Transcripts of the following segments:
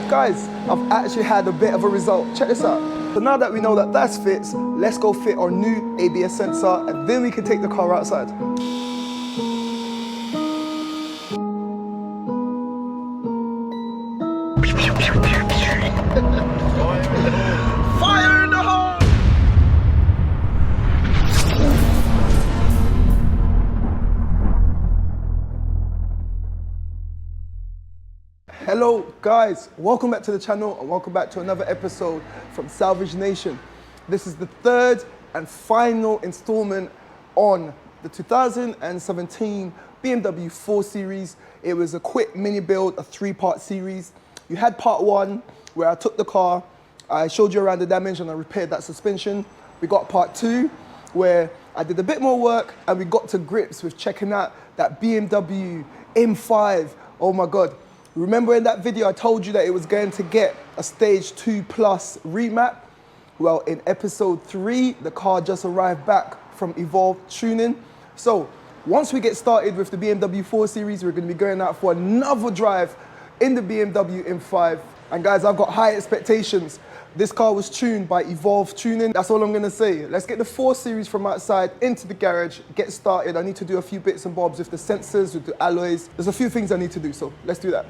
Guys, I've actually had a bit of a result. Check this out. So now that we know that that's fits, let's go fit our new ABS sensor and then we can take the car outside. Fire in the hole! Hello guys, welcome back to the channel and welcome back to another episode from Salvage Nation. This is the third and final installment on the 2017 BMW 4 Series. It was a quick mini build, a 3-part series. You had part 1 where I took the car, I showed you around the damage and I repaired that suspension. We got part 2 where I did a bit more work and we got to grips with checking out that BMW M5. Oh my God. Remember in that video I told you that it was going to get a stage 2 plus remap? Well, in episode 3, the car just arrived back from Evolve Tuning. So once we get started with the BMW 4 Series, we're going to be going out for another drive in the BMW M5. And guys, I've got high expectations. This car was tuned by Evolve Tuning. That's all I'm going to say. Let's get the 4 Series from outside into the garage, get started. I need to do a few bits and bobs with the sensors, with the alloys. There's a few things I need to do, so let's do that.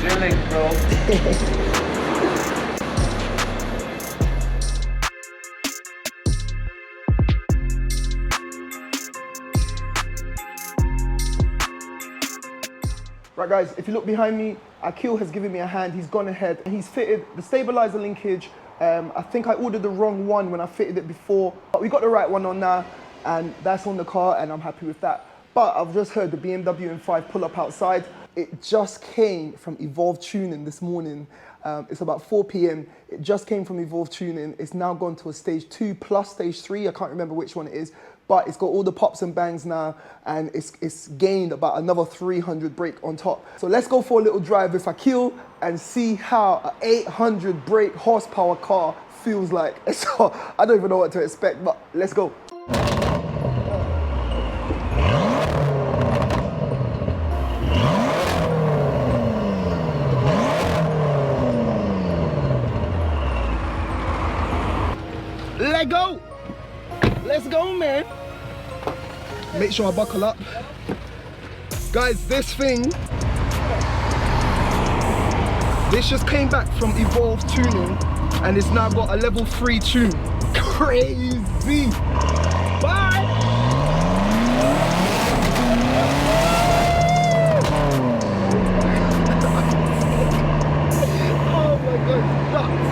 Drilling, bro. Right guys, if you look behind me, Akil has given me a hand. He's gone ahead and he's fitted the stabilizer linkage. I think I ordered the wrong one when I fitted it before, but we got the right one on now and that's on the car and I'm happy with that. But I've just heard the BMW M5 pull up outside. It just came from Evolve Tuning this morning. It's about 4 p.m. It just came from Evolve Tuning. It's now gone to a stage 2 plus stage 3. I can't remember which one it is, but it's got all the pops and bangs now and it's gained about another 300 brake on top. So let's go for a little drive with Akil and see how an 800 brake horsepower car feels like. So I don't even know what to expect, but let's go. Let go! Let's go, man! Make sure I buckle up. Guys, this thing, this just came back from Evolve Tuning and it's now got a level 3 tune. Crazy! Bye! Oh my God, nuts!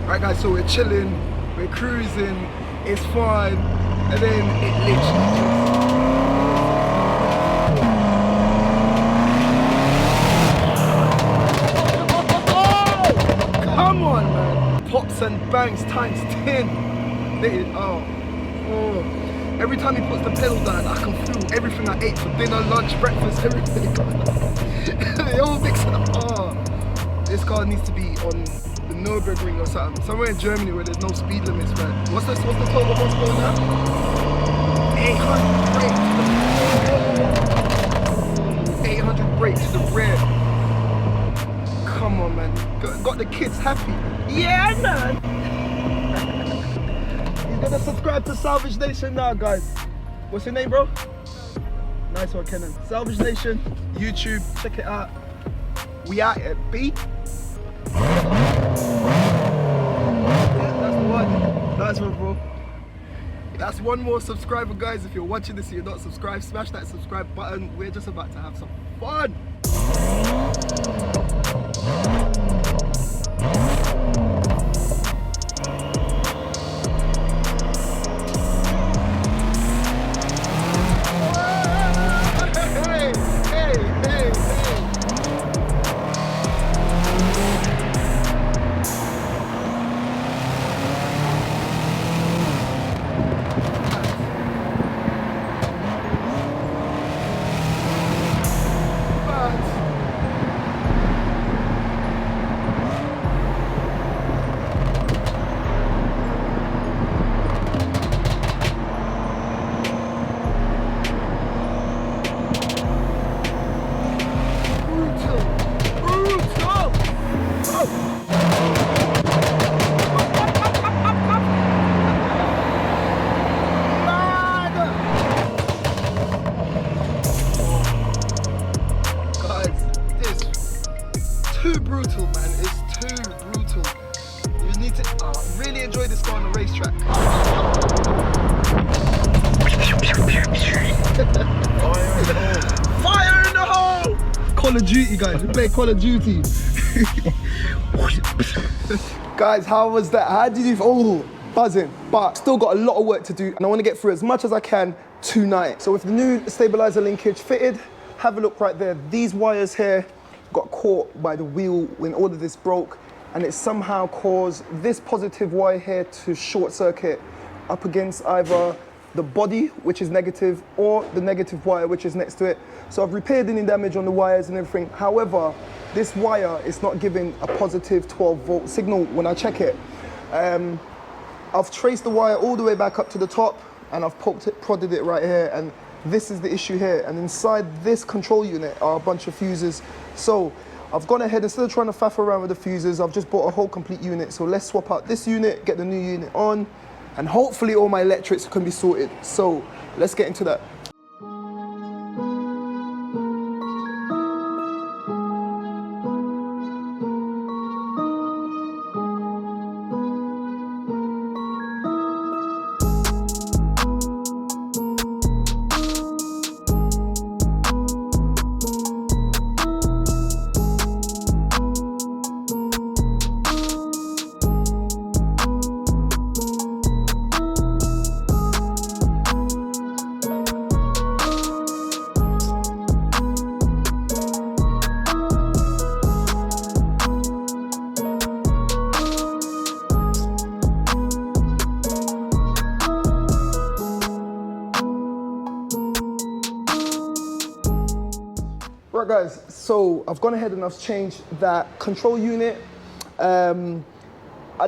Right guys, so we're chilling, we're cruising, it's fine, and then it literally just... Come on, man! Pops and bangs times 10. Every time he puts the pedal down, I can feel everything I ate for dinner, lunch, breakfast, everything. They all mix it up. Oh, this car needs to be on the Nürburgring or something, somewhere in Germany where there's no speed limits, man. What's the total horsepower now? 800 brake to the rear. Come on, man. Got the kids happy. Yeah, man. He's gonna subscribe to Salvage Nation now, guys. What's your name, bro? Nice one, Kenan. Salvage Nation, YouTube, check it out. We out at B. That's the one. Nice one, bro. That's one more subscriber, guys. If you're watching this and you're not subscribed, smash that subscribe button. We're just about to have some fun. Call of Duty, guys. We play Call of Duty. Guys, how was that? How did you... Oh, buzzing. But still got a lot of work to do, and I want to get through as much as I can tonight. So with the new stabilizer linkage fitted, have a look right there. These wires here got caught by the wheel when all of this broke, and it somehow caused this positive wire here to short circuit up against either the body, which is negative, or the negative wire, which is next to it. So I've repaired any damage on the wires and everything. However, this wire is not giving a positive 12-volt signal when I check it. I've traced the wire all the way back up to the top, and I've prodded it right here, and this is the issue here. And inside this control unit are a bunch of fuses. So I've gone ahead, instead of trying to faff around with the fuses, I've just bought a whole complete unit. So let's swap out this unit, get the new unit on, and hopefully all my electrics can be sorted. So let's get into that. Right guys, so I've gone ahead and I've changed that control unit. I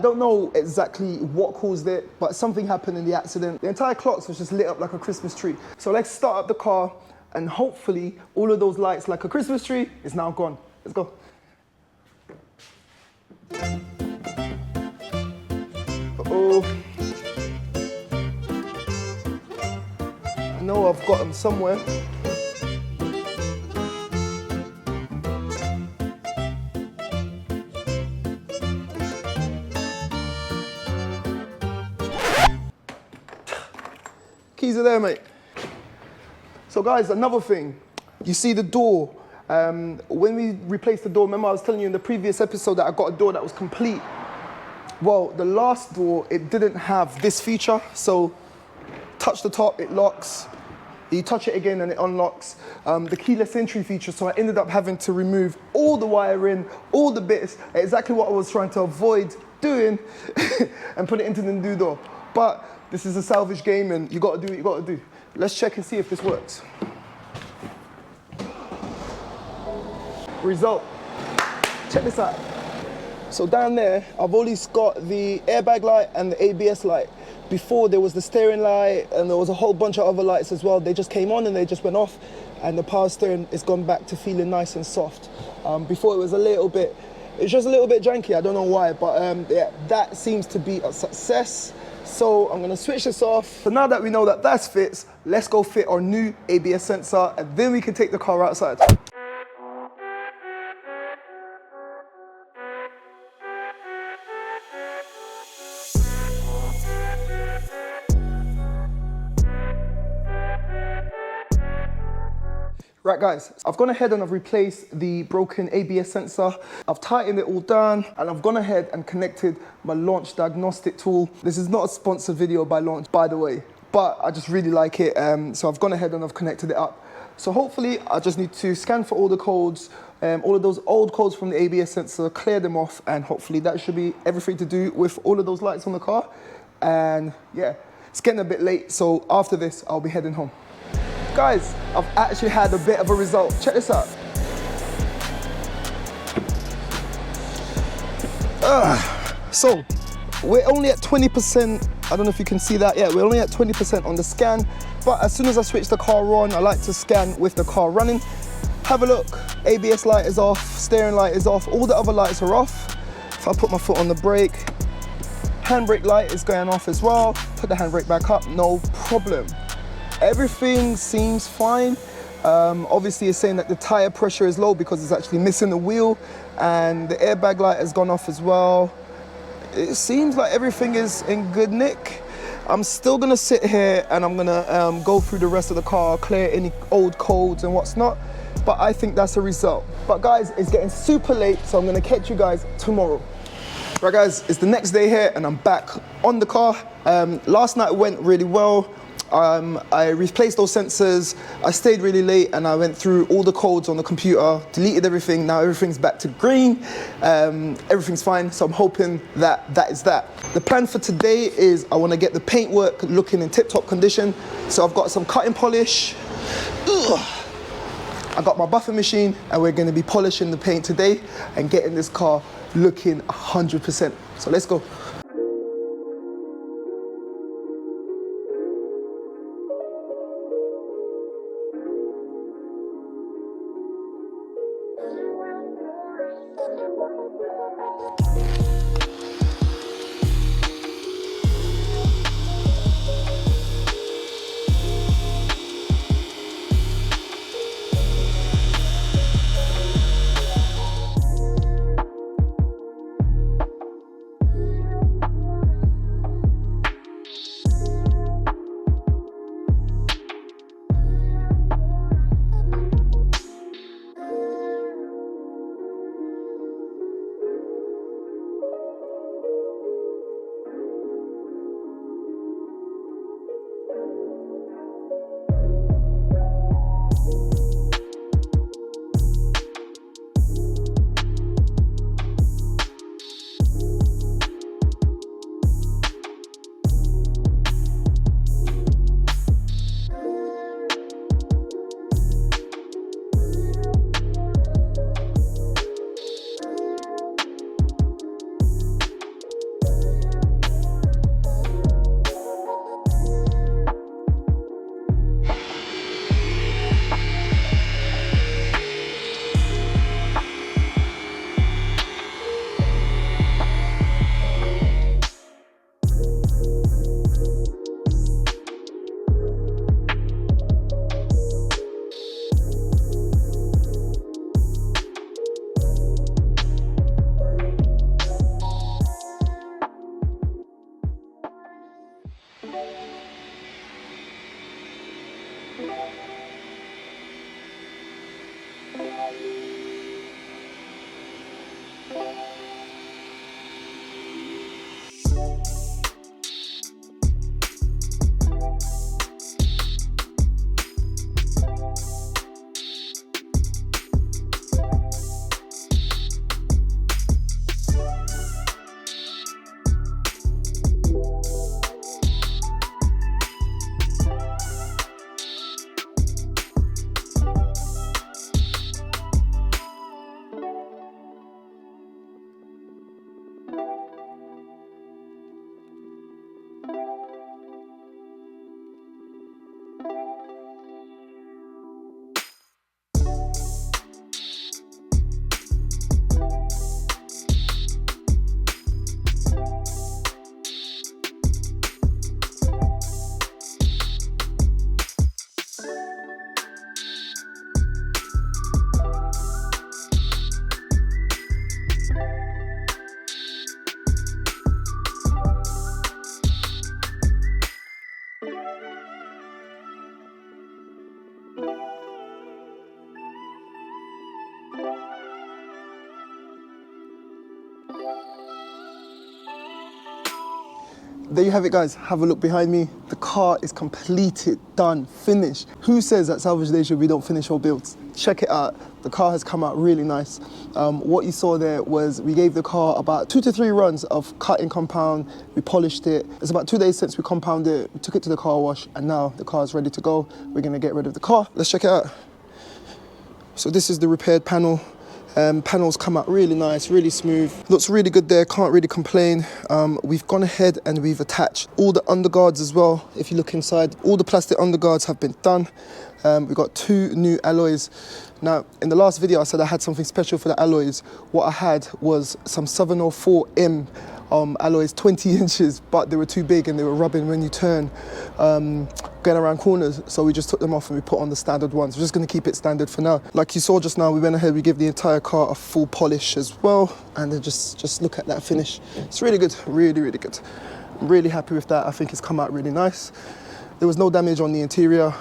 don't know exactly what caused it, but something happened in the accident. The entire clock was just lit up like a Christmas tree. So let's start up the car, and hopefully all of those lights like a Christmas tree is now gone. Let's go. Uh-oh. I know I've got them somewhere. Keys are there, mate. So guys, another thing, you see the door. When we replaced the door, remember I was telling you in the previous episode that I got a door that was complete. Well, the last door, it didn't have this feature. So touch the top, it locks. You touch it again and it unlocks. The keyless entry feature, so I ended up having to remove all the wiring, all the bits, exactly what I was trying to avoid doing, and put it into the new door. But this is a salvage game, and you gotta do what you gotta do. Let's check and see if this works. Result. Check this out. So down there, I've always got the airbag light and the ABS light. Before there was the steering light, and there was a whole bunch of other lights as well. They just came on and they just went off, and the power steering has gone back to feeling nice and soft. Before it was it's just a little bit janky, I don't know why, but yeah, that seems to be a success. So I'm gonna switch this off. So now that we know that that's fits, let's go fit our new ABS sensor, and then we can take the car outside. Right guys, I've gone ahead and I've replaced the broken ABS sensor. I've tightened it all down, and I've gone ahead and connected my Launch diagnostic tool. This is not a sponsored video by Launch, by the way, but I just really like it. So I've gone ahead and I've connected it up. So hopefully I just need to scan for all the codes, all of those old codes from the ABS sensor, clear them off, and hopefully that should be everything to do with all of those lights on the car. And yeah, it's getting a bit late, so after this, I'll be heading home. Guys, I've actually had a bit of a result. Check this out. So, we're only at 20%. I don't know if you can see that. Yeah, we're only at 20% on the scan. But as soon as I switch the car on, I like to scan with the car running. Have a look. ABS light is off, steering light is off, all the other lights are off. If I put my foot on the brake, handbrake light is going off as well. Put the handbrake back up, no problem. Everything seems fine. Obviously it's saying that the tire pressure is low because it's actually missing the wheel, and the airbag light has gone off as well. It seems like everything is in good nick. I'm still gonna sit here and I'm gonna go through the rest of the car, clear any old codes and what's not, but I think that's a result. But guys, it's getting super late, so I'm gonna catch you guys tomorrow. Right guys, it's the next day here and I'm back on the car. Last night went really well. I replaced those sensors, I stayed really late and I went through all the codes on the computer, deleted everything, now everything's back to green, everything's fine, so I'm hoping that is that. The plan for today is I want to get the paintwork looking in tip-top condition, so I've got some cutting polish, I got my buffer machine and we're going to be polishing the paint today and getting this car looking 100%, so let's go. There you have it guys, have a look behind me. The car is completed, done, finished. Who says at Salvage Nation we don't finish our builds? Check it out, the car has come out really nice. What you saw there was we gave the car about 2 to 3 runs of cutting compound, we polished it. It's about 2 days since we compounded it, we took it to the car wash and now the car is ready to go. We're gonna get rid of the car. Let's check it out. So this is the repaired panel. Panels come out really nice, really smooth. Looks really good there, can't really complain. We've gone ahead and we've attached all the underguards as well. If you look inside, all the plastic underguards have been done. We've got 2 new alloys. Now, in the last video, I said I had something special for the alloys. What I had was some 704M alloys, 20 inches, but they were too big and they were rubbing when you turn, going around corners. So we just took them off and we put on the standard ones. We're just gonna keep it standard for now. Like you saw just now, we went ahead, we gave the entire car a full polish as well. And then just look at that finish. It's really good, really, really good. I'm really happy with that. I think it's come out really nice. There was no damage on the interior.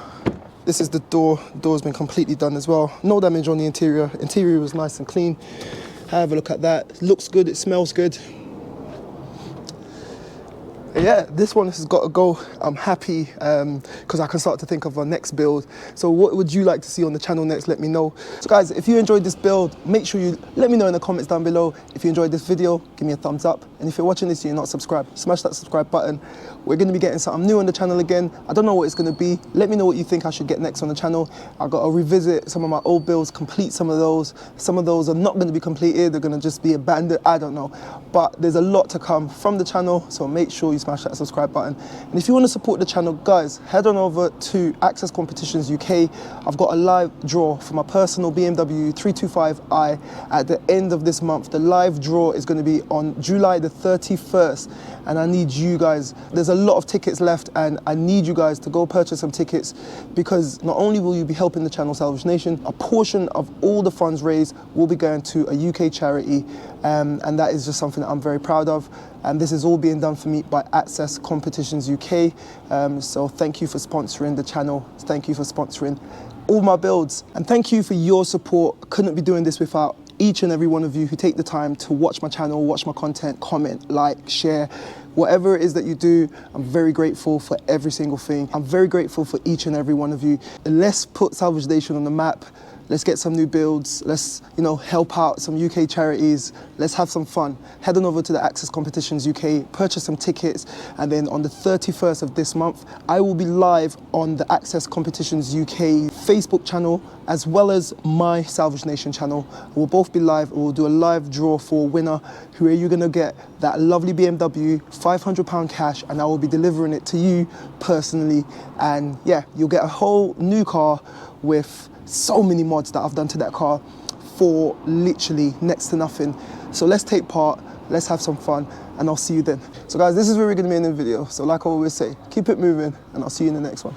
This is the door. The door's been completely done as well. No damage on the interior. Interior was nice and clean. Have a look at that. It looks good, it smells good. Yeah, this one has got to go. I'm happy because I can start to think of our next build. So what would you like to see on the channel next? Let me know. So guys, if you enjoyed this build, make sure you let me know in the comments down below. If you enjoyed this video, give me a thumbs up. And if you're watching this and you're not subscribed, smash that subscribe button. We're going to be getting something new on the channel again. I don't know what it's going to be. Let me know what you think I should get next on the channel. I've got to revisit some of my old builds, complete some of those. Some of those are not going to be completed. They're going to just be abandoned. I don't know. But there's a lot to come from the channel. So make sure you smash that subscribe button. And if you want to support the channel, guys, head on over to Access Competitions UK. I've got a live draw for my personal BMW 325i at the end of this month. The live draw is going to be on July the 31st. And I need you guys. There's a lot of tickets left and I need you guys to go purchase some tickets because not only will you be helping the channel Salvage Nation, a portion of all the funds raised will be going to a UK charity. And that is just something that I'm very proud of. And this is all being done for me by Access Competitions UK. So thank you for sponsoring the channel. Thank you for sponsoring all my builds. And thank you for your support. I couldn't be doing this without each and every one of you who take the time to watch my channel, watch my content, comment, like, share. Whatever it is that you do, I'm very grateful for every single thing. I'm very grateful for each and every one of you. Let's put Salvage Nation on the map. Let's get some new builds. Let's, help out some UK charities. Let's have some fun. Head on over to the Access Competitions UK, purchase some tickets, and then on the 31st of this month, I will be live on the Access Competitions UK Facebook channel, as well as my Salvage Nation channel. We'll both be live. We'll do a live draw for a winner. Who are you gonna get? That lovely BMW, £500 cash, and I will be delivering it to you personally. And yeah, you'll get a whole new car with so many mods that I've done to that car for literally next to nothing. So let's take part, let's have some fun, and I'll see you then. So guys, this is where we're gonna be in the video. So like I always say, keep it moving, and I'll see you in the next one.